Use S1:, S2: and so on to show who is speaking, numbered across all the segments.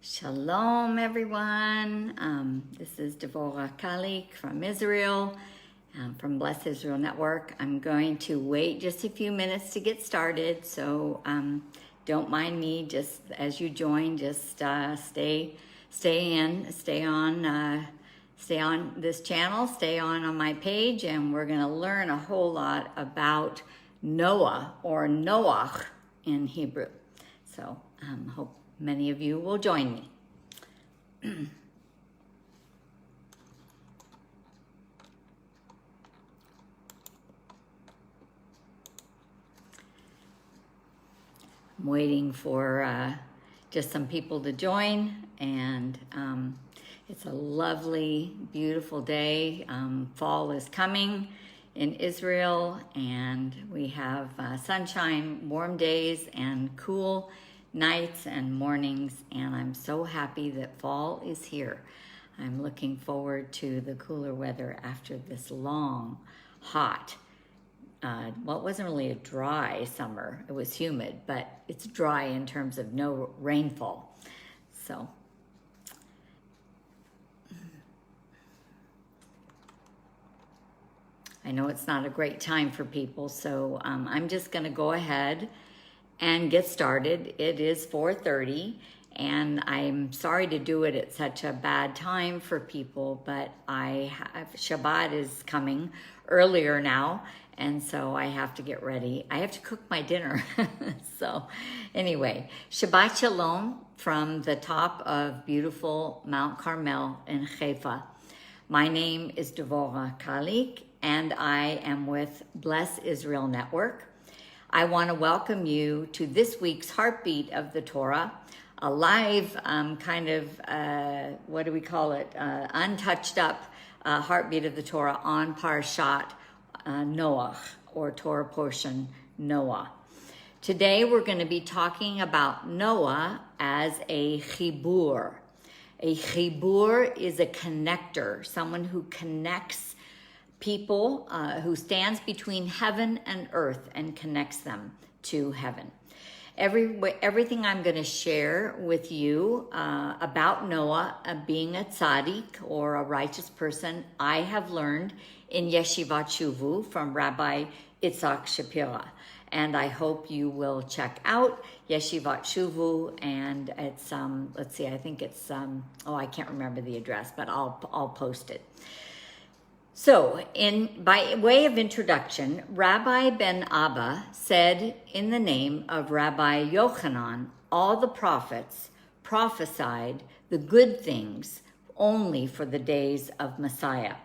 S1: Shalom, everyone. This is Devorah Kalik from Israel, from Bless Israel Network. I'm going to wait just a few minutes to get started, so don't mind me. Just as you join, just stay on this channel, stay on my page, and we're going to learn a whole lot about Noah or Noach in Hebrew. So hope many of you will join me. I'm waiting for just some people to join, and it's a lovely, beautiful day. Fall is coming in Israel, and we have sunshine, warm days, and cool nights and mornings, and I'm so happy that fall is here. I'm looking forward to the cooler weather after this long, hot, well, it wasn't really a dry summer. It was humid, but it's dry in terms of no rainfall. So I know it's not a great time for people, so I'm just going to go ahead and get started. It is 4:30, and I'm sorry to do it at such a bad time for people, but Shabbat is coming earlier now, and so I have to get ready. I have to cook my dinner. So anyway, Shabbat Shalom from the top of beautiful Mount Carmel in Haifa. My name is Devorah Kalik, and I am with Bless Israel Network. I want to welcome you to this week's Heartbeat of the Torah, a live what do we call it, untouched up Heartbeat of the Torah on Parshat Noach, or Torah portion Noah. Today we're going to be talking about Noah as a Cheebur. A Cheebur is a connector, someone who connects people, who stands between heaven and earth and connects them to heaven. Everything I'm going to share with you about Noah being a tzaddik, or a righteous person, I have learned in Yeshivat Shuvu from Rabbi Itzhak Shapira. And I hope you will check out Yeshivat Shuvu, and it's, let's see, I think it's, I can't remember the address, but I'll post it. So, by way of introduction, Rabbi Ben Abba said, in the name of Rabbi Yochanan, all the prophets prophesied the good things only for the days of Messiah.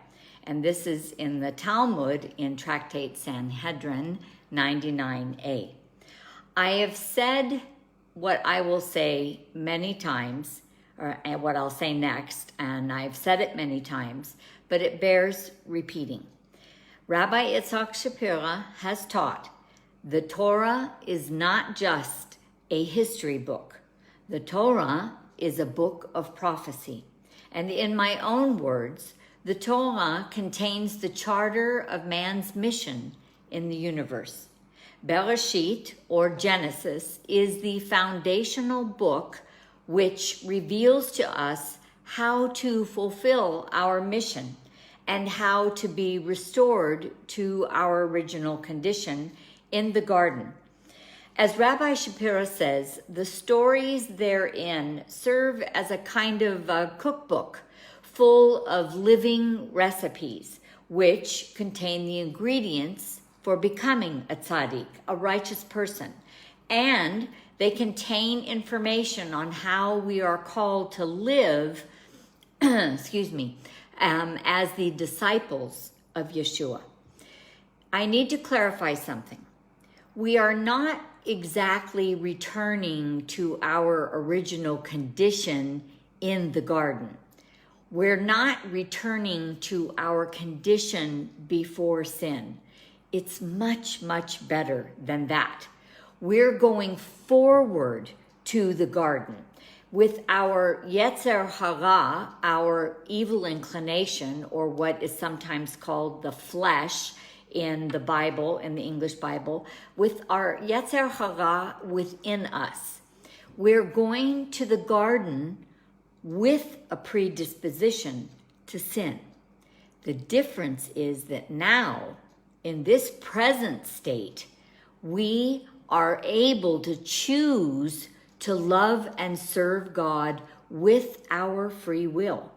S1: And this is in the Talmud in Tractate Sanhedrin 99a. I have said what I will say many times, and what I'll say next, and I've said it many times, but it bears repeating. Rabbi Itzhak Shapira has taught the Torah is not just a history book. The Torah is a book of prophecy. And in my own words, the Torah contains the charter of man's mission in the universe. Bereshit, or Genesis, is the foundational book which reveals to us how to fulfill our mission and how to be restored to our original condition in the garden. As Rabbi Shapira says, the stories therein serve as a kind of a cookbook full of living recipes, which contain the ingredients for becoming a tzaddik, a righteous person, and they contain information on how we are called to live, as the disciples of Yeshua. I need to clarify something. We are not exactly returning to our original condition in the garden. We're not returning to our condition before sin. It's much, much better than that. We're going forward to the garden with our Yetzer Hara, our evil inclination, or what is sometimes called the flesh in the Bible, in the English Bible, with our Yetzer Hara within us. We're going to the garden with a predisposition to sin. The difference is that now, in this present state, we are able to choose to love and serve God with our free will.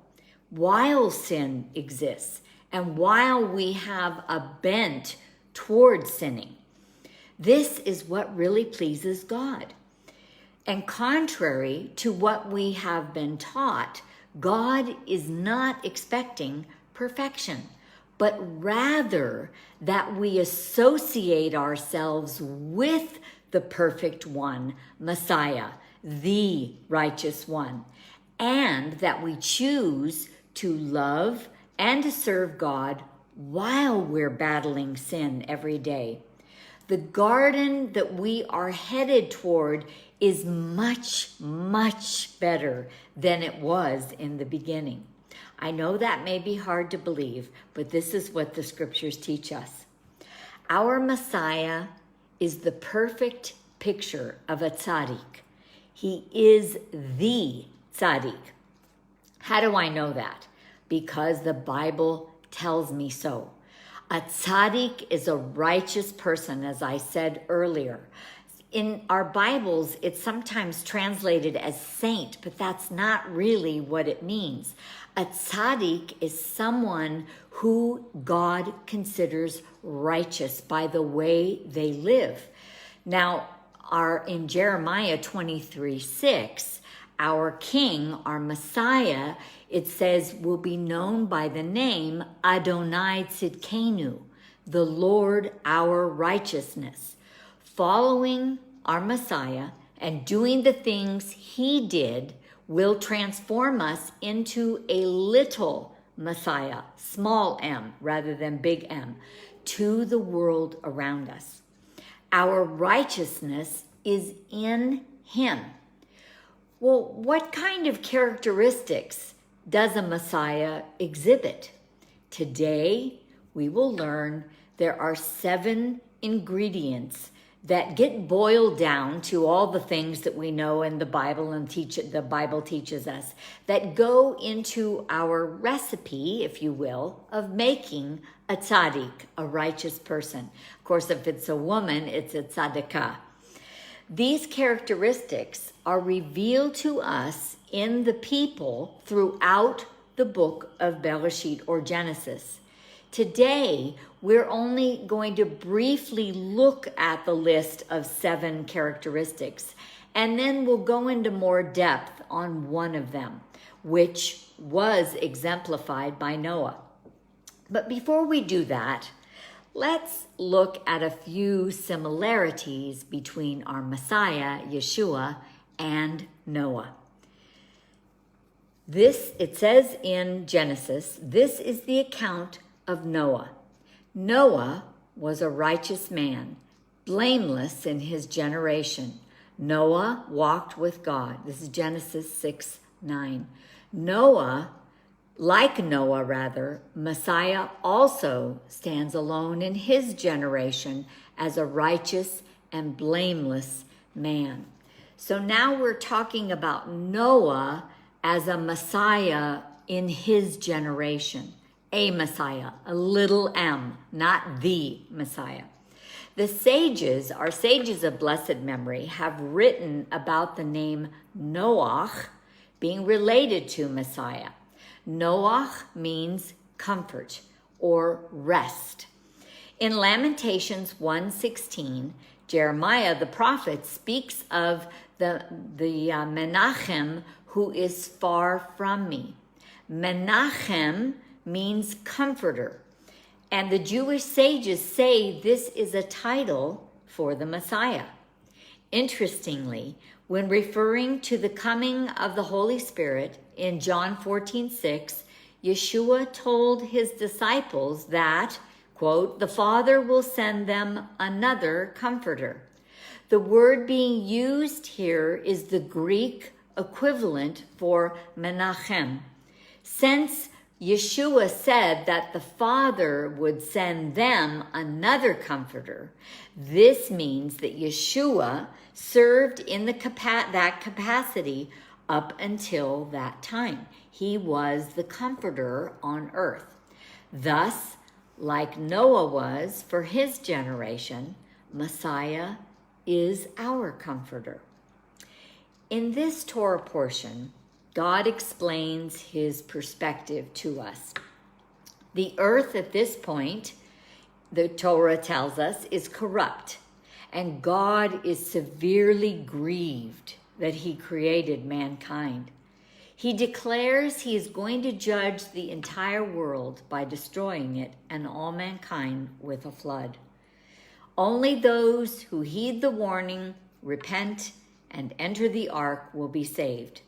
S1: While sin exists and while we have a bent toward sinning, this is what really pleases God. And contrary to what we have been taught, God is not expecting perfection, but rather that we associate ourselves with the perfect one, Messiah, the righteous one, and that we choose to love and to serve God while we're battling sin every day. The garden that we are headed toward is much, much better than it was in the beginning. I know that may be hard to believe, but this is what the scriptures teach us. Our Messiah is the perfect picture of a tzaddik. He is the tzaddik. How do I know that? Because the Bible tells me so. A tzaddik is a righteous person, as I said earlier. In our Bibles, it's sometimes translated as saint, but that's not really what it means. A tzaddik is someone who God considers righteous by the way they live. Now, in Jeremiah 23:6, our King, our Messiah, it says, will be known by the name Adonai Tzidkenu, the Lord our righteousness. Following our Messiah and doing the things he did will transform us into a little Messiah, small m rather than big M, to the world around us. Our righteousness is in him. Well, what kind of characteristics does a Messiah exhibit? Today, we will learn there are 7 ingredients that get boiled down to all the things that we know in the Bible and the Bible teaches us, that go into our recipe, if you will, of making a tzaddik, a righteous person. Of course, if it's a woman, it's a tzaddikah. These characteristics are revealed to us in the people throughout the book of Bereshit or Genesis. Today, we're only going to briefly look at the list of 7 characteristics, and then we'll go into more depth on one of them, which was exemplified by Noah. But before we do that, let's look at a few similarities between our Messiah, Yeshua, and Noah. It says in Genesis, this is the account of Noah. Noah was a righteous man, blameless in his generation. Noah walked with God. This is Genesis 6:9. Like Noah, Messiah also stands alone in his generation as a righteous and blameless man. So now we're talking about Noah as a Messiah in his generation. A Messiah, a little m, not the Messiah. The sages, our sages of blessed memory, have written about the name Noach being related to Messiah. Noach means comfort or rest. In Lamentations 1:16, Jeremiah the prophet speaks of the Menachem who is far from me. Menachem means comforter. And the Jewish sages say this is a title for the Messiah. Interestingly, when referring to the coming of the Holy Spirit in John 14:6, Yeshua told his disciples that, quote, the Father will send them another comforter. The word being used here is the Greek equivalent for Menachem. Since Yeshua said that the Father would send them another comforter, this means that Yeshua served in that capacity up until that time. He was the comforter on earth. Thus, like Noah was for his generation, Messiah is our comforter. In this Torah portion, God explains his perspective to us. The earth at this point, the Torah tells us, is corrupt, and God is severely grieved that he created mankind. He declares he is going to judge the entire world by destroying it and all mankind with a flood. Only those who heed the warning, repent, and enter the ark will be saved.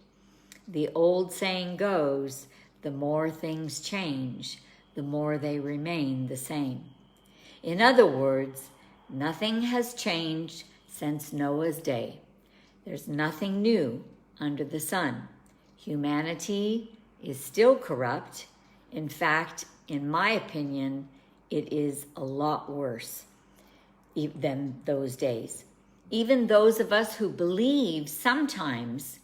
S1: The old saying goes, the more things change, the more they remain the same. In other words, nothing has changed since Noah's day. There's nothing new under the sun. Humanity is still corrupt. In fact, in my opinion, it is a lot worse than those days. Even those of us who believe, sometimes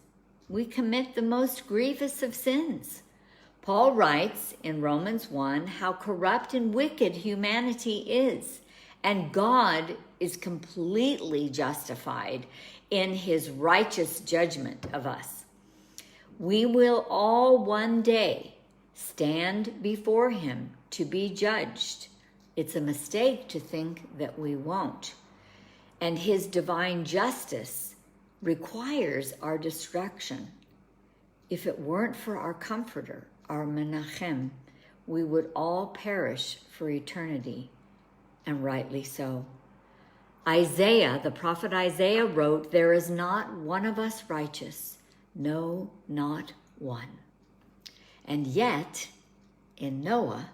S1: we commit the most grievous of sins. Paul writes in Romans 1 how corrupt and wicked humanity is, and God is completely justified in his righteous judgment of us. We will all one day stand before him to be judged. It's a mistake to think that we won't. And his divine justice requires our destruction. If it weren't for our comforter, our Menachem, we would all perish for eternity, and rightly so. Isaiah, the prophet Isaiah wrote, "There is not one of us righteous, no, not one." And yet, in Noah,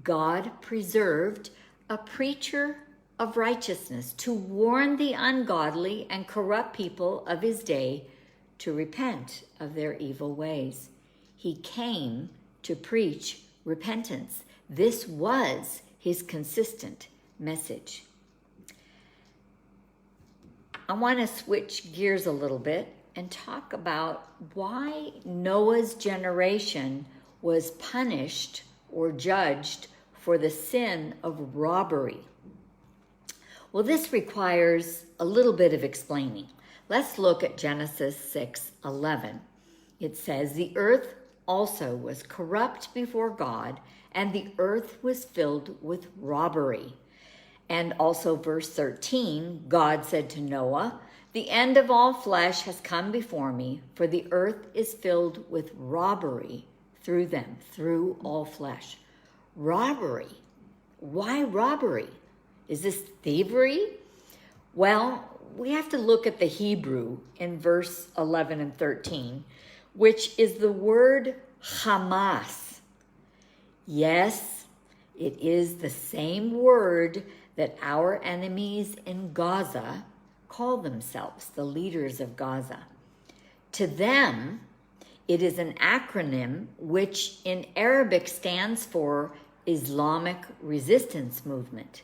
S1: God preserved a preacher of righteousness to warn the ungodly and corrupt people of his day to repent of their evil ways. He came to preach repentance. This was his consistent message. I want to switch gears a little bit and talk about why Noah's generation was punished or judged for the sin of robbery. Well, this requires a little bit of explaining. Let's look at Genesis 6:11. It says, "The earth also was corrupt before God, and the earth was filled with robbery." And also verse 13, God said to Noah, "The end of all flesh has come before me, for the earth is filled with robbery through them," through all flesh. Robbery. Why robbery? Is this thievery? Well, we have to look at the Hebrew in verse 11 and 13, which is the word Hamas. Yes, it is the same word that our enemies in Gaza call themselves, the leaders of Gaza. To them, it is an acronym which in Arabic stands for Islamic Resistance Movement.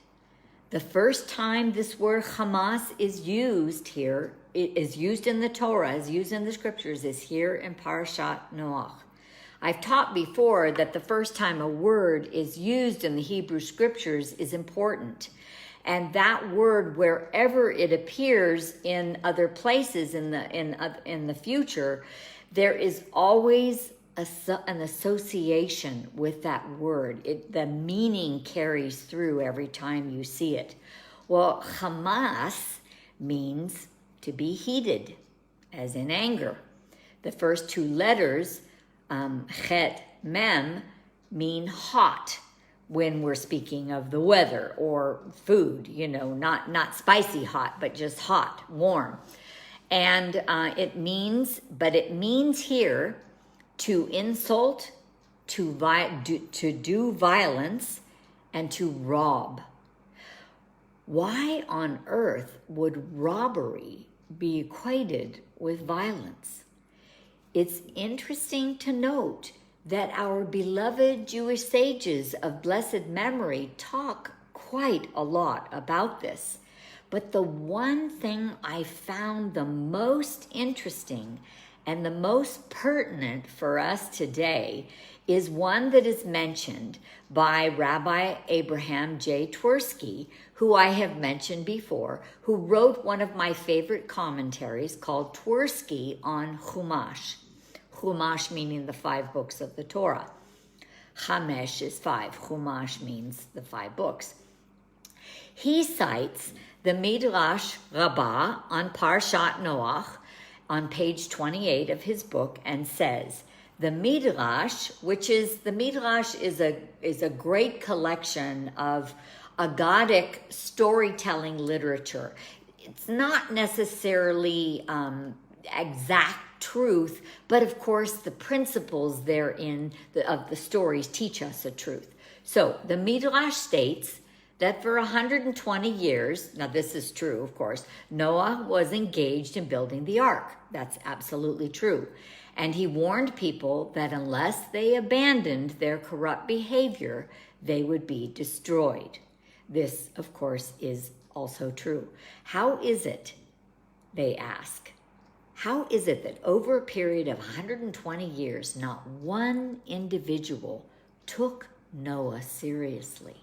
S1: The first time this word Hamas is used here, it is used in the Torah, is used in the scriptures, is here in Parashat Noach. I've taught before that the first time a word is used in the Hebrew scriptures is important. And that word, wherever it appears in other places in the future, there is always an association with that word. The meaning carries through every time you see it. Well, Hamas means to be heated, as in anger. The first two letters, chet, mem, mean hot when we're speaking of the weather or food, not spicy hot, but just hot, warm. And it means here to insult, to do violence, and to rob. Why on earth would robbery be equated with violence? It's interesting to note that our beloved Jewish sages of blessed memory talk quite a lot about this. But the one thing I found the most interesting And the most pertinent for us today is one that is mentioned by Rabbi Abraham J. Twersky, who I have mentioned before, who wrote one of my favorite commentaries called Twersky on Chumash. Chumash meaning the 5 books of the Torah. Chamesh is 5. Chumash means the 5 books. He cites the Midrash Rabbah on Parshat Noach on page 28 of his book and says, the Midrash is a great collection of Aggadic storytelling literature. It's not necessarily exact truth, but of course the principles therein of the stories teach us a truth. So the Midrash states that for 120 years, now this is true, of course, Noah was engaged in building the ark. That's absolutely true. And he warned people that unless they abandoned their corrupt behavior, they would be destroyed. This, of course, is also true. How is it, they ask, how is it that over a period of 120 years, not one individual took Noah seriously?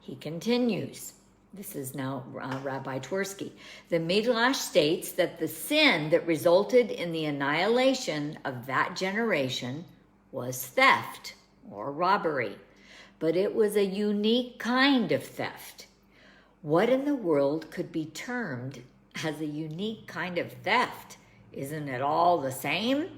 S1: He continues. This is now Rabbi Twersky. The Midrash states that the sin that resulted in the annihilation of that generation was theft or robbery, but it was a unique kind of theft. What in the world could be termed as a unique kind of theft? Isn't it all the same?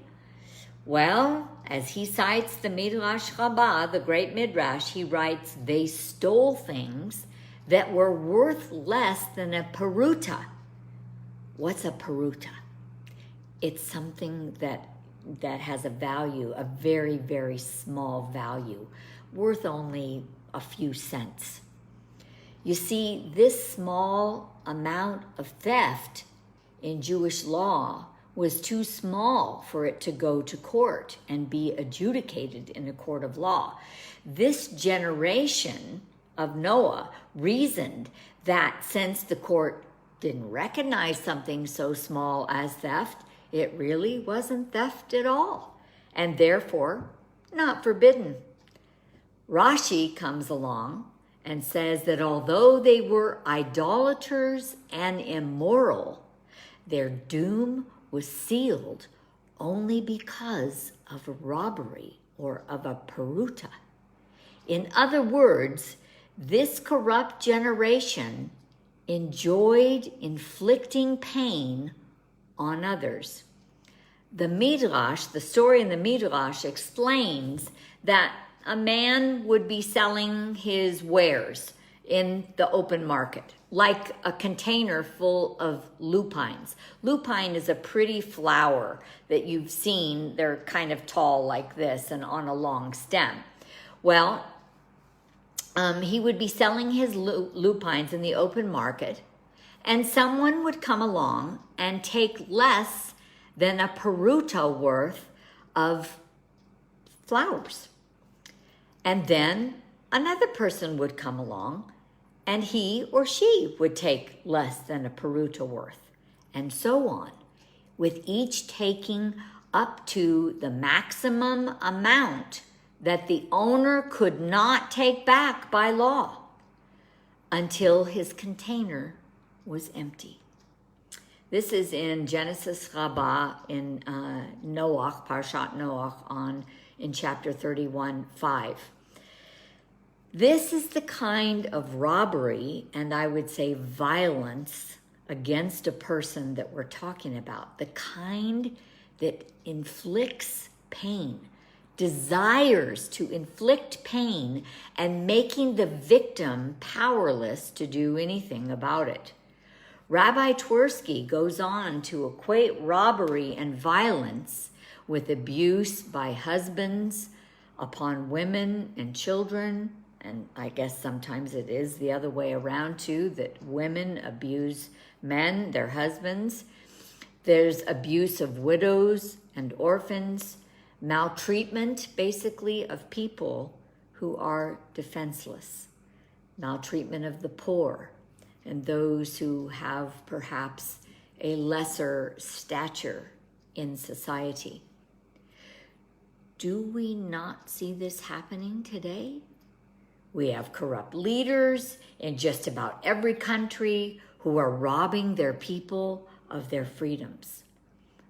S1: Well, as he cites the Midrash Rabbah, the great Midrash, he writes, they stole things that were worth less than a peruta. What's a peruta? It's something that has a value, a very, very small value, worth only a few cents. You see, this small amount of theft in Jewish law was too small for it to go to court and be adjudicated in a court of law. This generation of Noah reasoned that since the court didn't recognize something so small as theft, it really wasn't theft at all, and therefore not forbidden. Rashi comes along and says that although they were idolaters and immoral, their doom was sealed only because of a robbery or of a peruta. In other words, this corrupt generation enjoyed inflicting pain on others. The Midrash, the story in the Midrash explains that a man would be selling his wares in the open market, like a container full of lupines. Lupine is a pretty flower that you've seen. They're kind of tall like this and on a long stem. Well, he would be selling his lupines in the open market, and someone would come along and take less than a peruta worth of flowers. And then another person would come along and he or she would take less than a peruta worth, and so on, with each taking up to the maximum amount that the owner could not take back by law until his container was empty. This is in Genesis Rabbah in Noach, Parshat Noach, in chapter 31:5. This is the kind of robbery, and I would say violence, against a person that we're talking about. The kind that inflicts pain, desires to inflict pain, and making the victim powerless to do anything about it. Rabbi Twersky goes on to equate robbery and violence with abuse by husbands upon women and children. And I guess sometimes it is the other way around too, that women abuse men, their husbands. There's abuse of widows and orphans, maltreatment basically of people who are defenseless, maltreatment of the poor and those who have perhaps a lesser stature in society. Do we not see this happening today? We have corrupt leaders in just about every country who are robbing their people of their freedoms.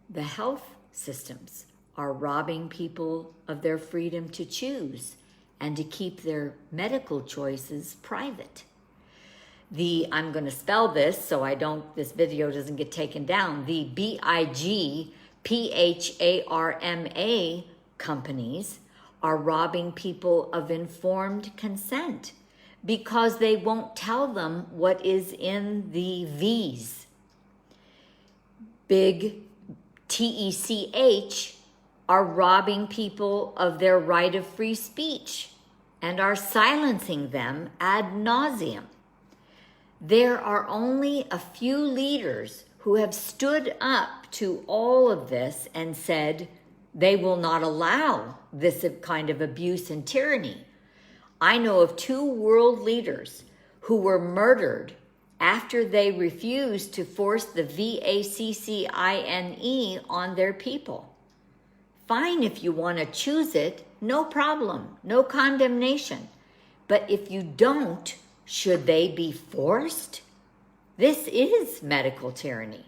S1: The health systems are robbing people of their freedom to choose and to keep their medical choices private. I'm going to spell this so this video doesn't get taken down. The BIGPHARMA companies are robbing people of informed consent because they won't tell them what is in the V's. Big TECH are robbing people of their right of free speech and are silencing them ad nauseum. There are only a few leaders who have stood up to all of this and said they will not allow this kind of abuse and tyranny. I know of 2 world leaders who were murdered after they refused to force the VACCINE on their people. Fine if you want to choose it, no problem, no condemnation. But if you don't, should they be forced? This is medical tyranny.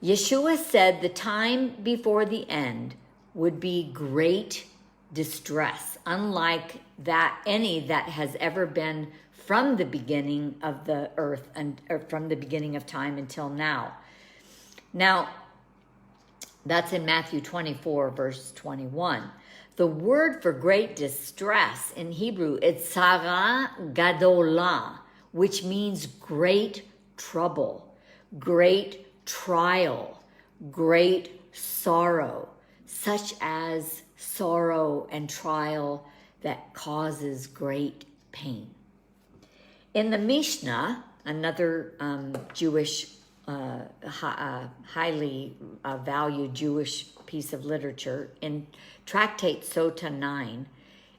S1: Yeshua said the time before the end would be great distress, unlike any that has ever been from the beginning of the earth or from the beginning of time until now. Now, that's in Matthew 24, verse 21. The word for great distress in Hebrew is tzara gadolah, which means great trouble, great trial, great sorrow, such as sorrow and trial that causes great pain. In the Mishnah, another Jewish, highly valued Jewish piece of literature, in Tractate Sota 9,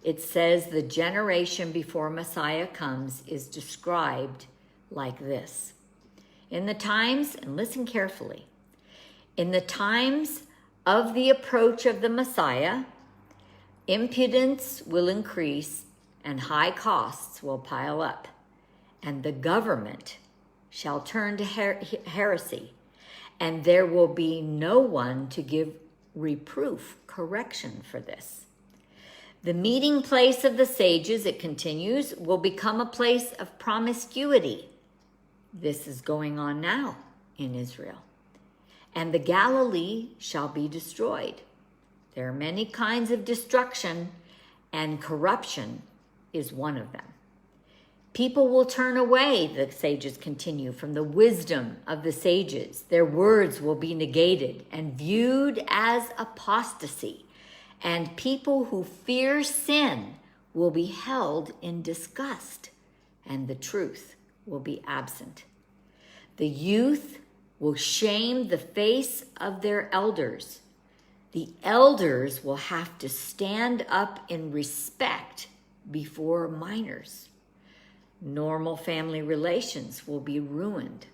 S1: it says the generation before Messiah comes is described like this. In the times, and listen carefully, in the times of the approach of the Messiah, impudence will increase and high costs will pile up, and the government shall turn to heresy, and there will be no one to give reproof, correction for this. The meeting place of the sages, it continues, will become a place of promiscuity. This is going on now in Israel. And the Galilee shall be destroyed. There are many kinds of destruction, and corruption is one of them. People will turn away, the sages continue, from the wisdom of the sages. Their words will be negated and viewed as apostasy. And people who fear sin will be held in disgust, and the truth will be absent. The youth will shame the face of their elders. The elders will have to stand up in respect before minors. Normal family relations will be ruined.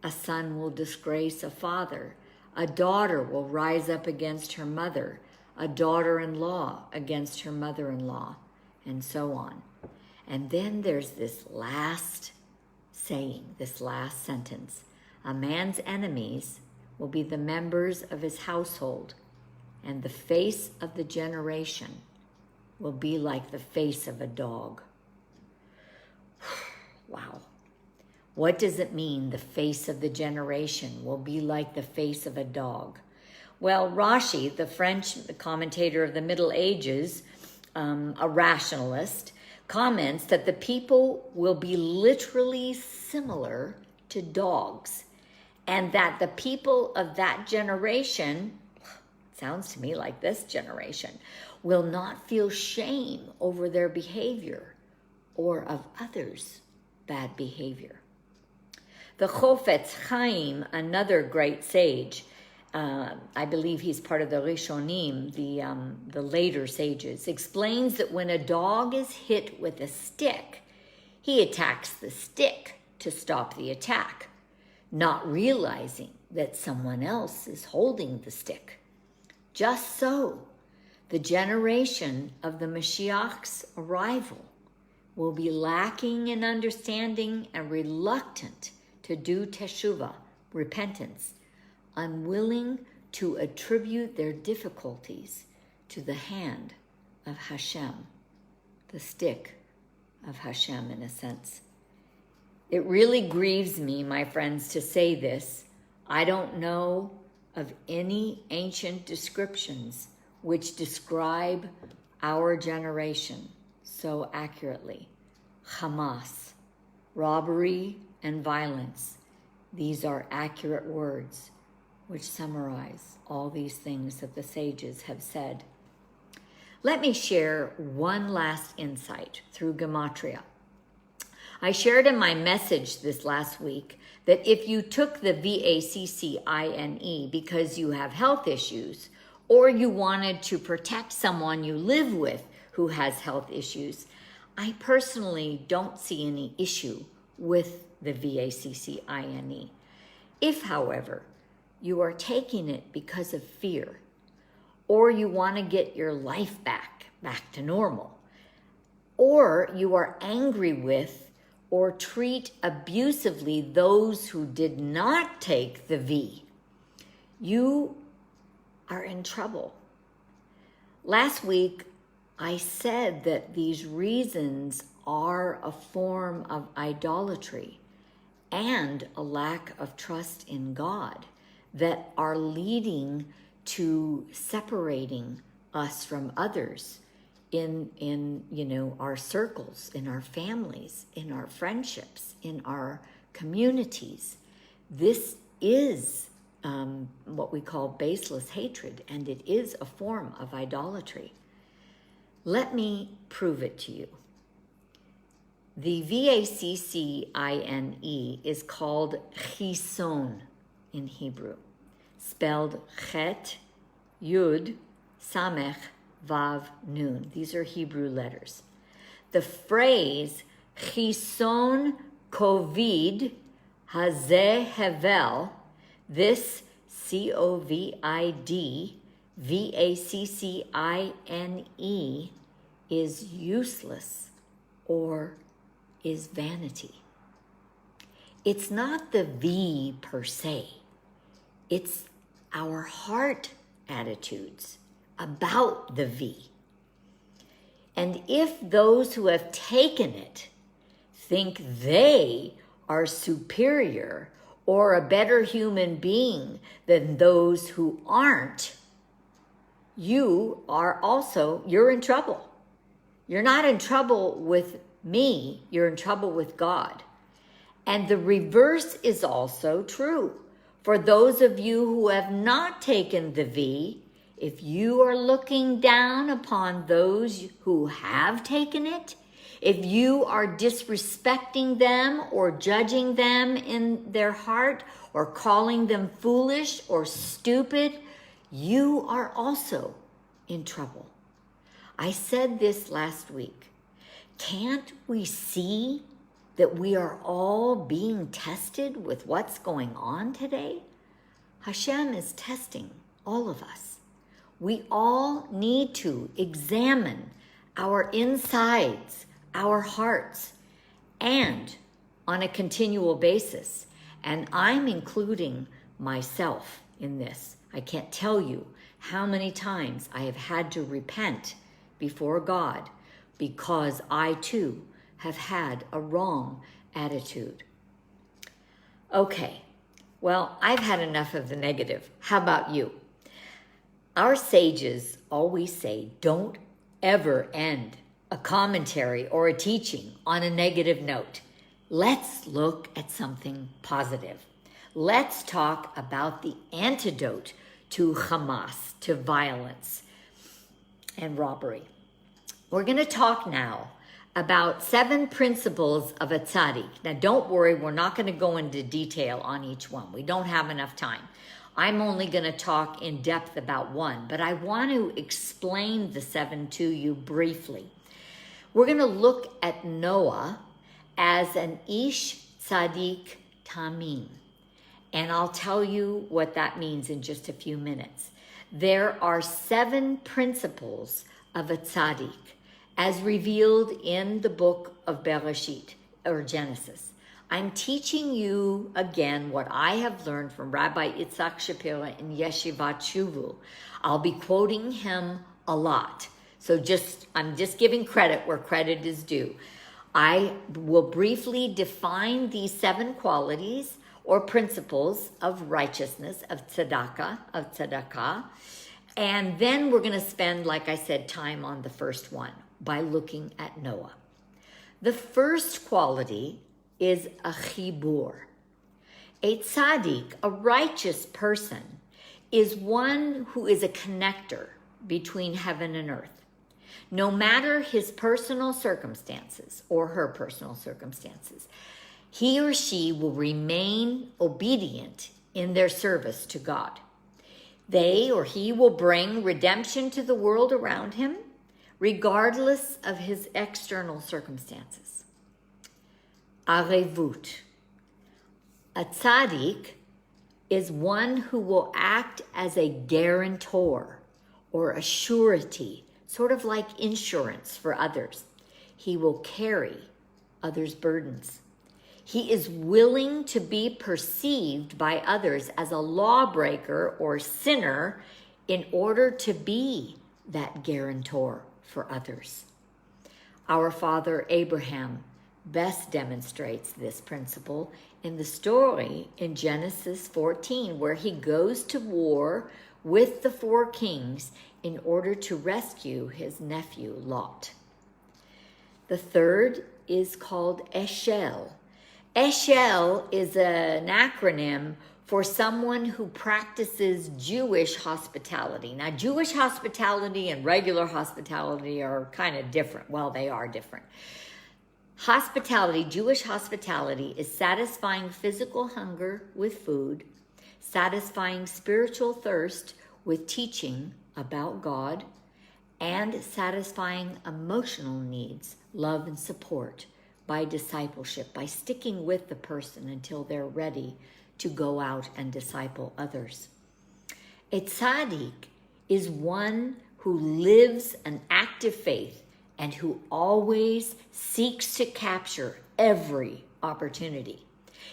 S1: A son will disgrace a father. A daughter will rise up against her mother. A daughter-in-law against her mother-in-law, and so on. And then there's this last saying, this last sentence. A man's enemies will be the members of his household, and the face of the generation will be like the face of a dog. Wow. What does it mean, the face of the generation will be like the face of a dog? Well, Rashi, the French commentator of the Middle Ages, a rationalist, comments that the people will be literally similar to dogs, and that the people of that generation, sounds to me like this generation, will not feel shame over their behavior or of others' bad behavior. The Chofetz Chaim, another great sage, I believe he's part of the Rishonim, the later sages, explains that when a dog is hit with a stick, he attacks the stick to stop the attack, not realizing that someone else is holding the stick. Just so, the generation of the Mashiach's arrival will be lacking in understanding and reluctant to do teshuvah, repentance, unwilling to attribute their difficulties to the hand of Hashem, the stick of Hashem in a sense. It really grieves me, my friends, to say this. I don't know of any ancient descriptions which describe our generation so accurately. Hamas, robbery and violence. These are accurate words which summarize all these things that the sages have said. Let me share one last insight through Gematria. I shared in my message this last week that if you took the VACCINE because you have health issues or you wanted to protect someone you live with who has health issues, I personally don't see any issue with the VACCINE. If, however, you are taking it because of fear, or you want to get your life back to normal, or you are angry with or treat abusively those who did not take the V, you are in trouble. Last week, I said that these reasons are a form of idolatry and a lack of trust in God that are leading to separating us from others in our circles, in our families, in our friendships, in our communities. This is what we call baseless hatred, and it is a form of idolatry. Let me prove it to you. The VACCINE is called chison in Hebrew, spelled chet, yud, samech, vav, nun. These are Hebrew letters. The phrase chison kovid hazeh hevel, this COVID VACCINE is useless or is vanity. It's not the V per se. It's our heart attitudes about the V. And if those who have taken it think they are superior or a better human being than those who aren't, you're in trouble. You're not in trouble with me, you're in trouble with God. And the reverse is also true. For those of you who have not taken the V, if you are looking down upon those who have taken it, if you are disrespecting them or judging them in their heart or calling them foolish or stupid, you are also in trouble. I said this last week. Can't we see that we are all being tested with what's going on today? Hashem is testing all of us. We all need to examine our insides, our hearts, and on a continual basis. And I'm including myself in this. I can't tell you how many times I have had to repent before God because I too have had a wrong attitude. Okay, well, I've had enough of the negative. How about you? Our sages always say, don't ever end a commentary or a teaching on a negative note. Let's look at something positive. Let's talk about the antidote to Hamas, to violence and robbery. We're going to talk now about 7 principles of a tzaddik. Now, don't worry, we're not going to go into detail on each one. We don't have enough time. I'm only going to talk in depth about one, but I want to explain the 7 to you briefly. We're going to look at Noah as an ish tzaddik tamim, And I'll tell you what that means in just a few minutes. There are 7 principles of a tzaddik as revealed in the book of Bereshit, or Genesis. I'm teaching you again what I have learned from Rabbi Yitzhak Shapira in Yeshivat Shuvu. I'll be quoting him a lot. So I'm just giving credit where credit is due. I will briefly define these 7 qualities or principles of righteousness, of tzedakah, and then we're going to spend, like I said, time on the first one by looking at Noah. The first quality is a cheebur. A tzaddik, a righteous person, is one who is a connector between heaven and earth. No matter his personal circumstances or her personal circumstances, he or she will remain obedient in their service to God. They or he will bring redemption to the world around him, regardless of his external circumstances. Arevut. A tzaddik is one who will act as a guarantor or a surety, sort of like insurance for others. He will carry others' burdens. He is willing to be perceived by others as a lawbreaker or sinner in order to be that guarantor for others. Our father Abraham best demonstrates this principle in the story in Genesis 14, where he goes to war with the 4 kings in order to rescue his nephew Lot. The third is called Eshel. Eshel is an acronym for someone who practices Jewish hospitality. Now, Jewish hospitality and regular hospitality are kind of different. Well, they are different. Jewish hospitality is satisfying physical hunger with food, satisfying spiritual thirst with teaching about God, and satisfying emotional needs, love and support, by discipleship, by sticking with the person until they're ready to go out and disciple others. A tzaddik is one who lives an active faith and who always seeks to capture every opportunity.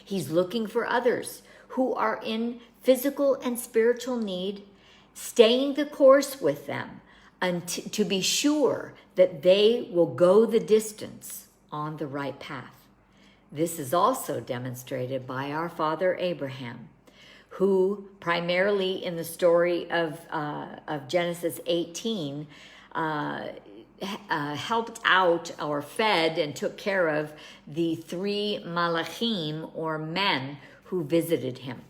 S1: He's looking for others who are in physical and spiritual need, staying the course with them and to be sure that they will go the distance on the right path. This is also demonstrated by our father Abraham, who primarily in the story of Genesis 18 helped out or fed and took care of the 3 malachim or men who visited him.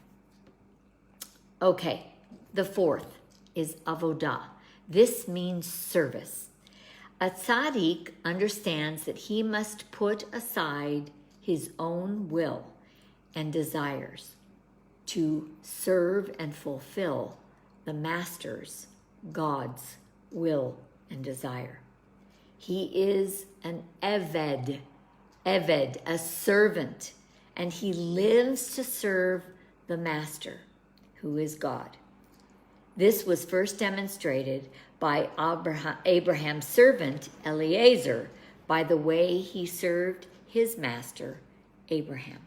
S1: Okay, the fourth is avodah. This means service. A tzaddik understands that he must put aside his own will and desires to serve and fulfill the Master's, God's will and desire. He is an eved, a servant, and he lives to serve the Master, who is God. This was first demonstrated by Abraham's servant Eliezer by the way he served his master Abraham.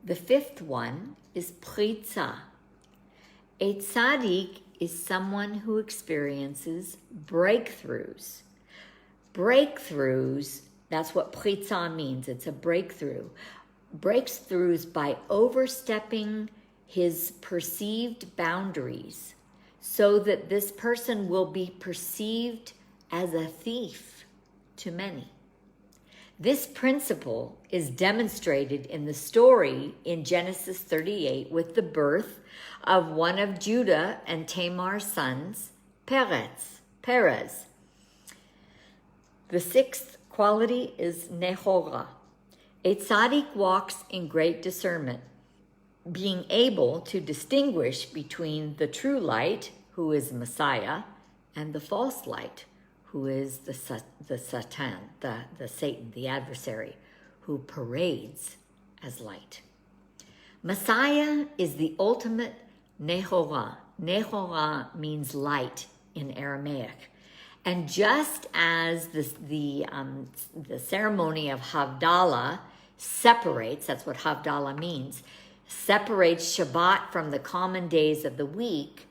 S1: The fifth one is pritza. A tzaddik is someone who experiences breakthroughs. Breakthroughs, that's what pritza means. It's a breakthrough. Breakthroughs by overstepping his perceived boundaries so that this person will be perceived as a thief to many. This principle is demonstrated in the story in Genesis 38 with the birth of one of Judah and Tamar's sons, Perez. The sixth quality is nehora. A tzaddik walks in great discernment, being able to distinguish between the true light, who is Messiah, and the false light, who is the Satan, the Satan, the adversary, who parades as light. Messiah is the ultimate nehorah. Nehorah means light in Aramaic. And just as the ceremony of Havdalah separates, that's what Havdalah means, separates Shabbat from the common days of the week,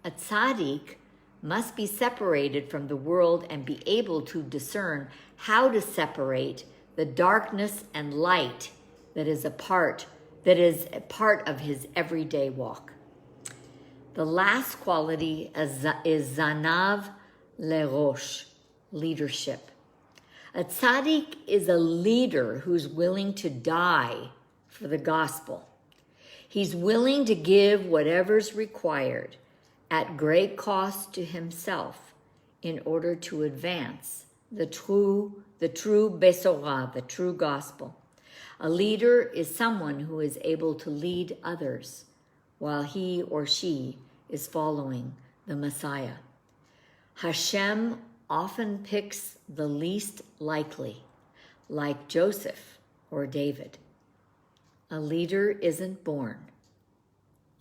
S1: a tzaddik must be separated from the world and be able to discern how to separate the darkness and light that is a part of his everyday walk. The last quality is zanav lerosh, leadership. A tzaddik is a leader who's willing to die for the gospel. He's willing to give whatever's required at great cost to himself in order to advance the true besorah, the true gospel. A leader is someone who is able to lead others while he or she is following the Messiah. Hashem often picks the least likely, like Joseph or David. A leader isn't born.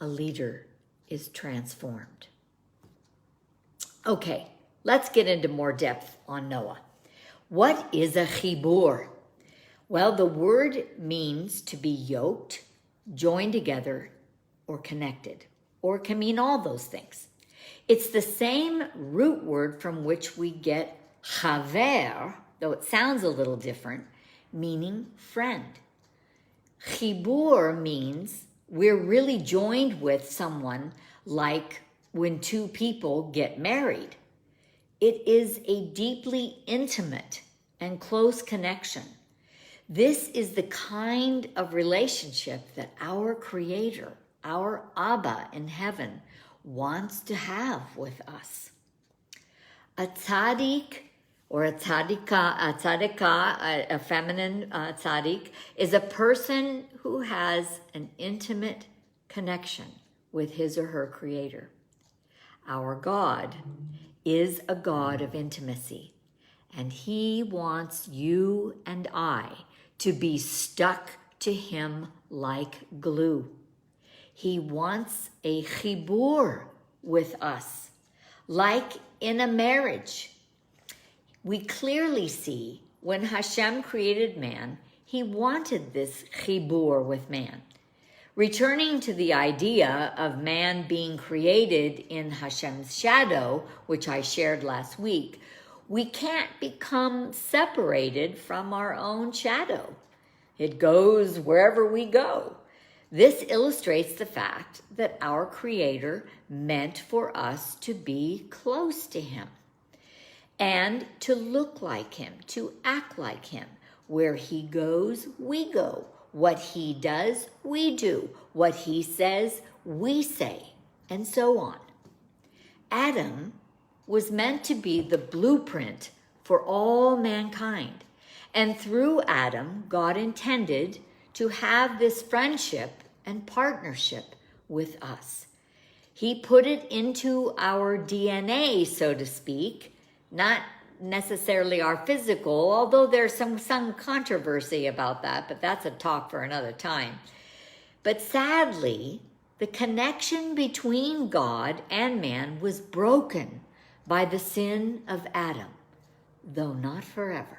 S1: A leader is transformed. Okay, let's get into more depth on Noah. What is a cheebur? Well, the word means to be yoked, joined together, or connected, or can mean all those things. It's the same root word from which we get chaver, though it sounds a little different, meaning friend. Cheebur means we're really joined with someone, like when two people get married. It is a deeply intimate and close connection. This is the kind of relationship that our Creator, our Abba in heaven, wants to have with us. A tzaddik or a tzaddikah, a feminine tzaddik, is a person who has an intimate connection with his or her Creator. Our God is a God of intimacy, and He wants you and I to be stuck to Him like glue. He wants a cheebur with us, like in a marriage. We clearly see when Hashem created man, He wanted this cheebur with man. Returning to the idea of man being created in Hashem's shadow, which I shared last week, we can't become separated from our own shadow. It goes wherever we go. This illustrates the fact that our Creator meant for us to be close to Him and to look like Him, to act like Him. Where He goes, we go. What He does, we do. What He says, we say, and so on. Adam was meant to be the blueprint for all mankind. And through Adam, God intended to have this friendship and partnership with us. He put it into our DNA, so to speak, not necessarily our physical, although there's some controversy about that, but that's a talk for another time. But sadly, the connection between God and man was broken by the sin of Adam, though not forever.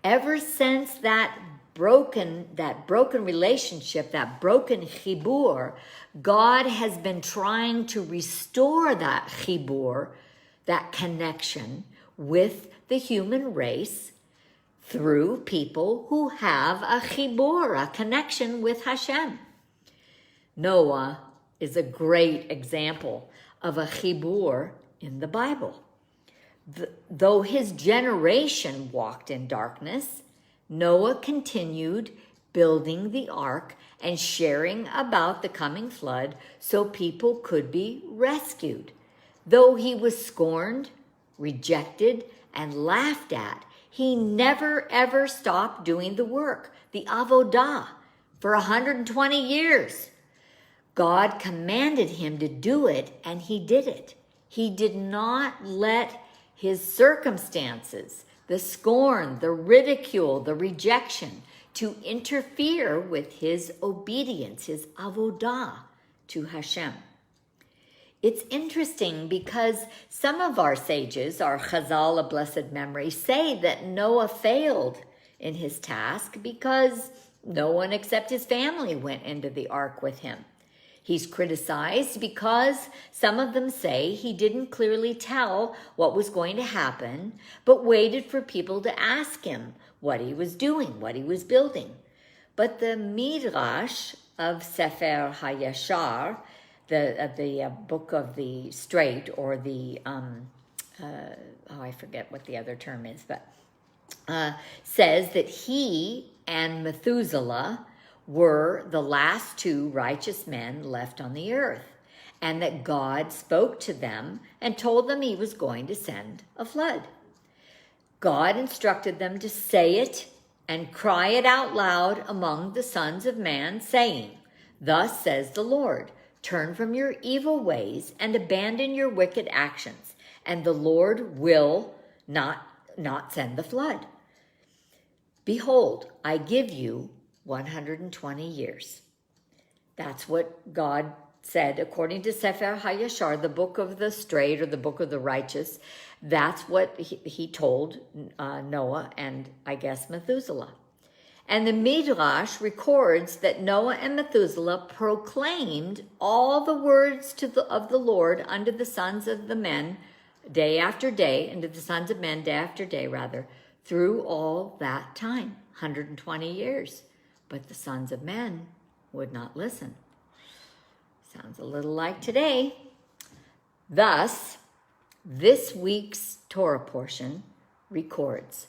S1: Ever since that broken relationship, that broken cheebur, God has been trying to restore that cheebur, that connection with the human race through people who have a cheebur, a connection with Hashem. Noah is a great example of a cheebur in the Bible. Though his generation walked in darkness, Noah continued building the ark and sharing about the coming flood so people could be rescued. Though he was scorned, rejected, and laughed at, he never ever stopped doing the work, the avodah, for 120 years. God commanded him to do it, and he did it. He did not let his circumstances, the scorn, the ridicule, the rejection, to interfere with his obedience, his avodah to Hashem. It's interesting because some of our sages, our Chazal of blessed memory, say that Noah failed in his task because no one except his family went into the ark with him. He's criticized because some of them say he didn't clearly tell what was going to happen, but waited for people to ask him what he was doing, what he was building. But the Midrash of Sefer HaYashar, the book of the straight, or the, I forget what the other term is, but says that he and Methuselah were the last two righteous men left on the earth, and that God spoke to them and told them he was going to send a flood. God instructed them to say it and cry it out loud among the sons of man, saying, "Thus says the Lord, turn from your evil ways and abandon your wicked actions, and the Lord will not send the flood. Behold, I give you 120 years. That's what God said according to Sefer HaYashar, the book of the straight, or the book of the righteous. That's what he told Noah and, I guess, Methuselah. And the Midrash records that Noah and Methuselah proclaimed all the words of the Lord unto the sons of the men day after day, unto the sons of men day after day, through all that time, 120 years. But the sons of men would not listen. Sounds a little like today. Thus, this week's Torah portion records,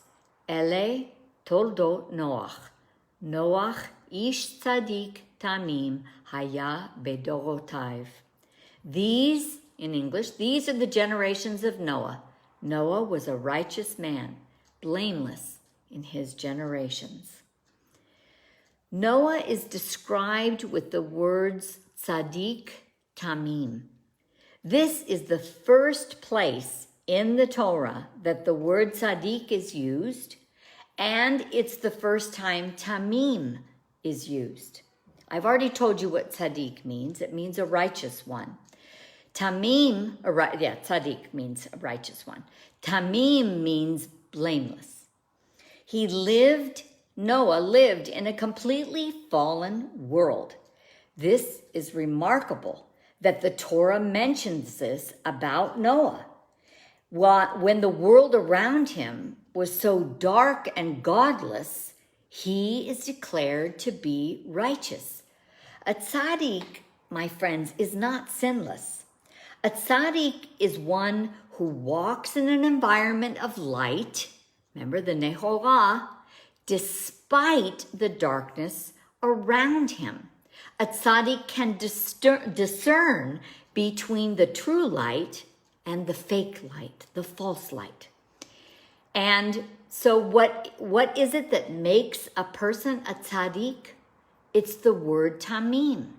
S1: Ele toldot Noach. Noach ish tzaddik tamim haya bedorotav. These, in English, these are the generations of Noah. Noah was a righteous man, blameless in his generations. Noah is described with the words tzaddik tamim. This is the first place in the Torah that the word tzaddik is used, and it's the first time tamim is used. I've already told you what tzaddik means. It means a righteous one. Tamim, tzaddik means a righteous one. Tamim means blameless. Noah lived in a completely fallen world. This is remarkable that the Torah mentions this about Noah. When the world around him was so dark and godless, he is declared to be righteous. A tzaddik, my friends, is not sinless. A tzaddik is one who walks in an environment of light, remember the nehorah, despite the darkness around him. A tzaddik can discern between the true light and the fake light, the false light. And so what is it that makes a person a tzaddik? It's the word tamim.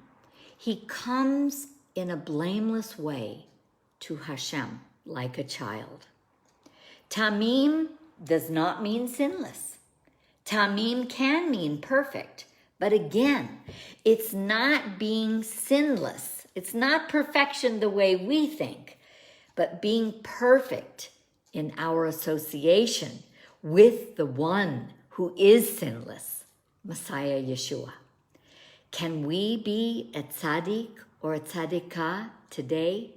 S1: He comes in a blameless way to Hashem like a child. Tamim does not mean sinless. Tamim can mean perfect. But again, it's not being sinless. It's not perfection the way we think, but being perfect in our association with the one who is sinless, Messiah Yeshua. Can we be a tzaddik or a tzaddikah today?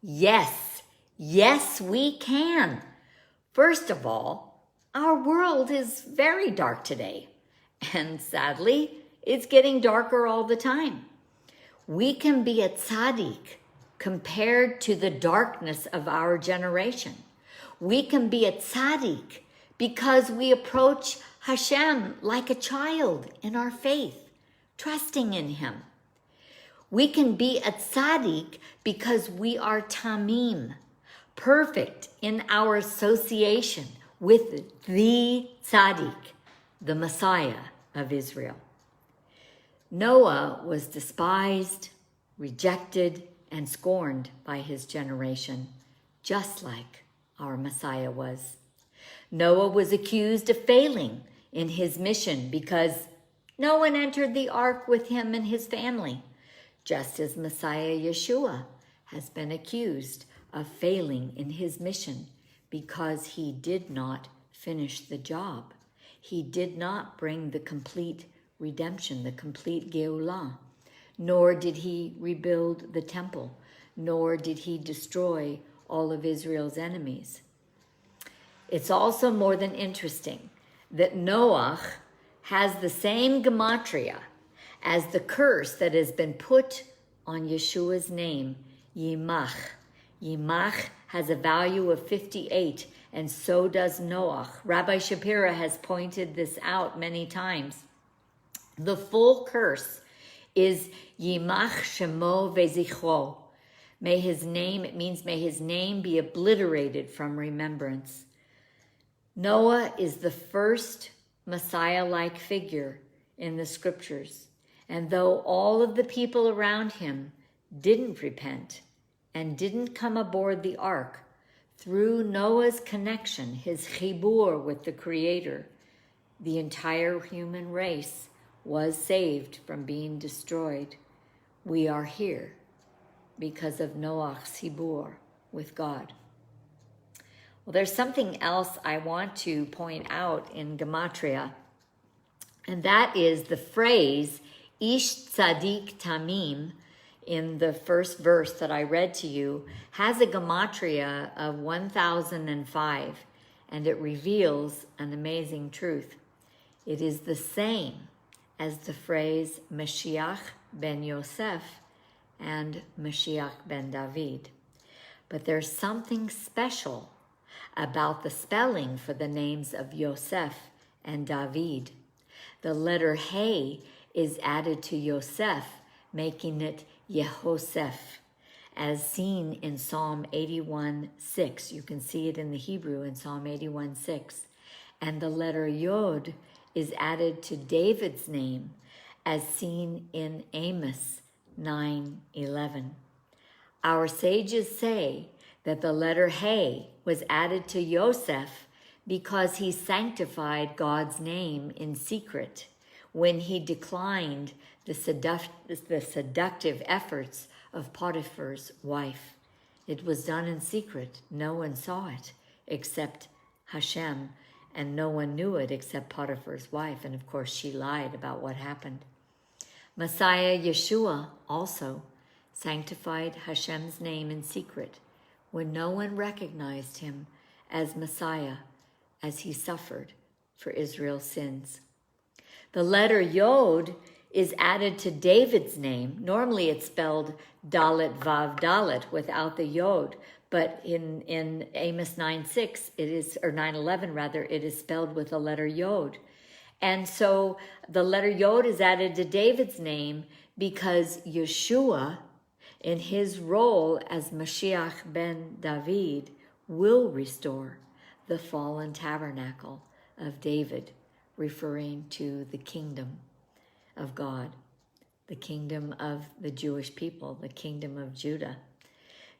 S1: Yes. Yes, we can. First of all, our world is very dark today. And sadly, it's getting darker all the time. We can be a tzaddik compared to the darkness of our generation. We can be a tzaddik because we approach Hashem like a child in our faith, trusting in Him. We can be a tzaddik because we are tamim, perfect in our association with the tzaddik, the Messiah of Israel. Noah was despised, rejected, and scorned by his generation, just like our Messiah was. Noah was accused of failing in his mission because no one entered the ark with him and his family, just as Messiah Yeshua has been accused of failing in his mission because he did not finish the job. He did not bring the complete redemption, the complete Geulah, nor did he rebuild the temple, nor did he destroy all of Israel's enemies. It's also more than interesting that Noach has the same gematria as the curse that has been put on Yeshua's name, Yimach. Yimach has a value of 58, and so does Noach. Rabbi Shapira has pointed this out many times. The full curse is Yimach Shemo Vezichro. May his name, it means may his name be obliterated from remembrance. Noah is the first Messiah-like figure in the scriptures. And though all of the people around him didn't repent and didn't come aboard the ark, through Noah's connection, his Cheebur with the Creator, the entire human race was saved from being destroyed. We are here because of Noach's Cheebur with God. Well, there's something else I want to point out in Gematria, and that is the phrase, Ish tzaddik tamim, in the first verse that I read to you, has a Gematria of 1005, and it reveals an amazing truth. It is the same as the phrase Mashiach ben Yosef and Mashiach ben David. But there's something special about the spelling for the names of Yosef and David. The letter He is added to Yosef, making it Yehosef, as seen in Psalm 81:6. You can see it in the Hebrew in Psalm 81:6. And the letter Yod is added to David's name, as seen in Amos 9:11. Our sages say that the letter He was added to Yosef because he sanctified God's name in secret when he declined the seductive efforts of Potiphar's wife. It was done in secret. No one saw it except Hashem, and no one knew it except Potiphar's wife. And of course, she lied about what happened. Messiah Yeshua also sanctified Hashem's name in secret when no one recognized him as Messiah as he suffered for Israel's sins. The letter Yod is added to David's name. Normally it's spelled Dalet Vav Dalet without the Yod, but in Amos 9:6 it is, or 9:11 rather, it is spelled with the letter Yod. And so the letter Yod is added to David's name because Yeshua, in his role as Mashiach ben David, will restore the fallen tabernacle of David, referring to the kingdom of God, the kingdom of the Jewish people, the kingdom of Judah.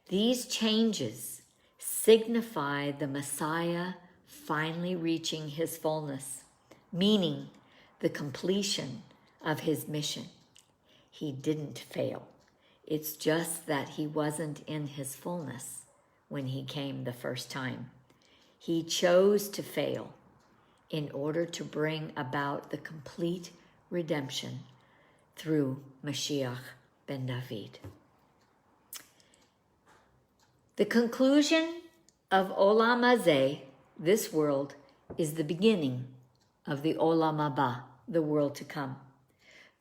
S1: These changes signify the Messiah finally reaching his fullness, meaning the completion of his mission. He didn't fail. It's just that he wasn't in his fullness when he came the first time. He chose to fail in order to bring about the complete redemption through Mashiach ben David. The conclusion of Olam Hazeh, this world, is the beginning of the Olam Haba, the world to come.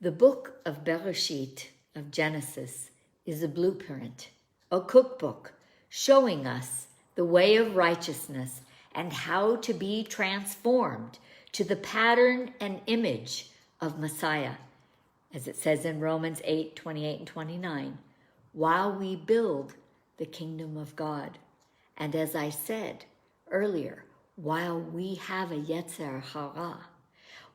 S1: The book of Bereshit, of Genesis, is a blueprint, a cookbook, showing us the way of righteousness and how to be transformed to the pattern and image of Messiah, as it says in Romans 8:28 and 29, while we build the kingdom of God. And as I said earlier, while we have a Yetzer Hara,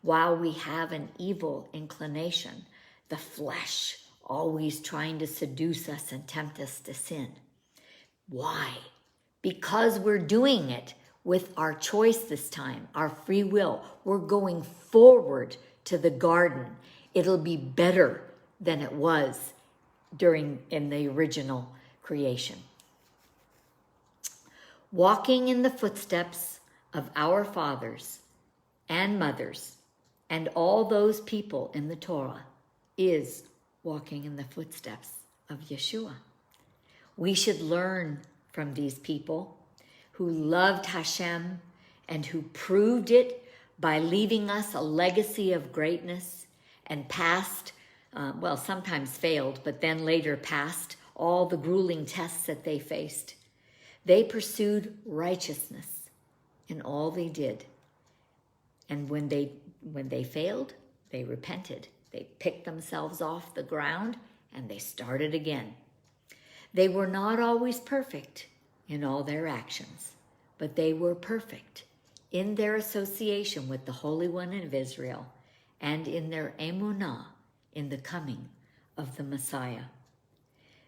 S1: while we have an evil inclination, the flesh always trying to seduce us and tempt us to sin. Why? Because we're doing it with our choice this time, our free will. We're going forward to the garden. It'll be better than it was in the original creation. Walking in the footsteps of our fathers and mothers and all those people in the Torah is walking in the footsteps of Yeshua. We should learn from these people who loved Hashem and who proved it by leaving us a legacy of greatness and passed, sometimes failed, but then later passed all the grueling tests that they faced. They pursued righteousness in all they did. And when they failed, they repented. They picked themselves off the ground and they started again. They were not always perfect in all their actions, but they were perfect in their association with the Holy One of Israel and in their emunah in the coming of the Messiah.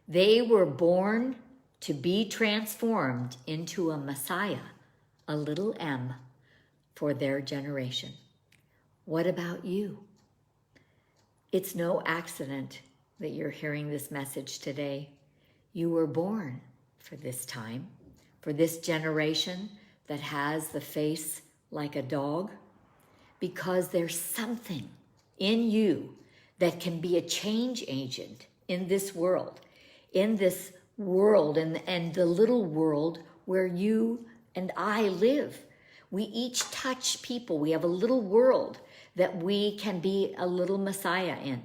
S1: They were born to be transformed into a Messiah, a little m, for their generation. What about you? It's no accident that you're hearing this message today. You were born for this time, for this generation that has the face like a dog, because there's something in you that can be a change agent in this world and the little world where you and I live. We each touch people. We have a little world that we can be a little Messiah in.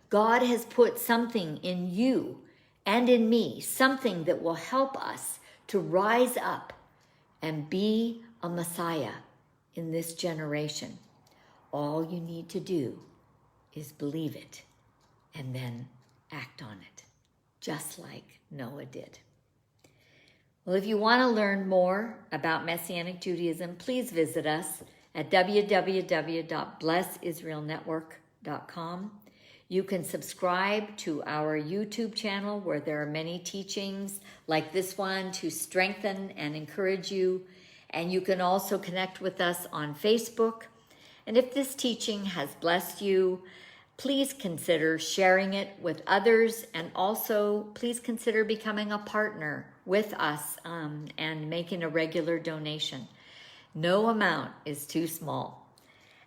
S1: God has put something in you and in me, something that will help us to rise up and be a Messiah in this generation. All you need to do is believe it and then act on it, just like Noah did. Well, if you want to learn more about Messianic Judaism, please visit us at www.blessisraelnetwork.com. You can subscribe to our YouTube channel where there are many teachings like this one to strengthen and encourage you. And you can also connect with us on Facebook. And if this teaching has blessed you, please consider sharing it with others, and also please consider becoming a partner with us and making a regular donation. No amount is too small.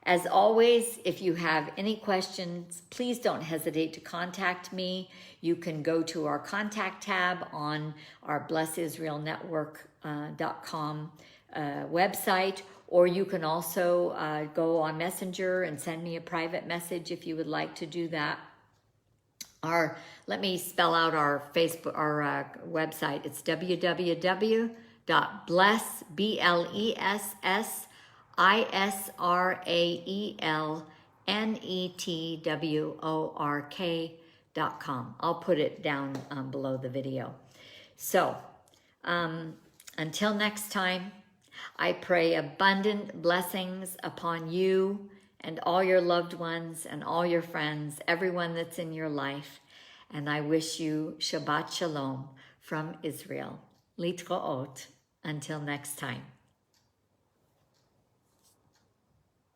S1: As always, if you have any questions, please don't hesitate to contact me. You can go to our contact tab on our blessisraelnetwork.com website, or you can also go on Messenger and send me a private message if you would like to do that. Let me spell out our website. It's www.blessisraelnetwork.com. I'll put it down below the video. So, until next time, I pray abundant blessings upon you and all your loved ones and all your friends, everyone that's in your life. And I wish you Shabbat Shalom from Israel. Litraot. Until next time.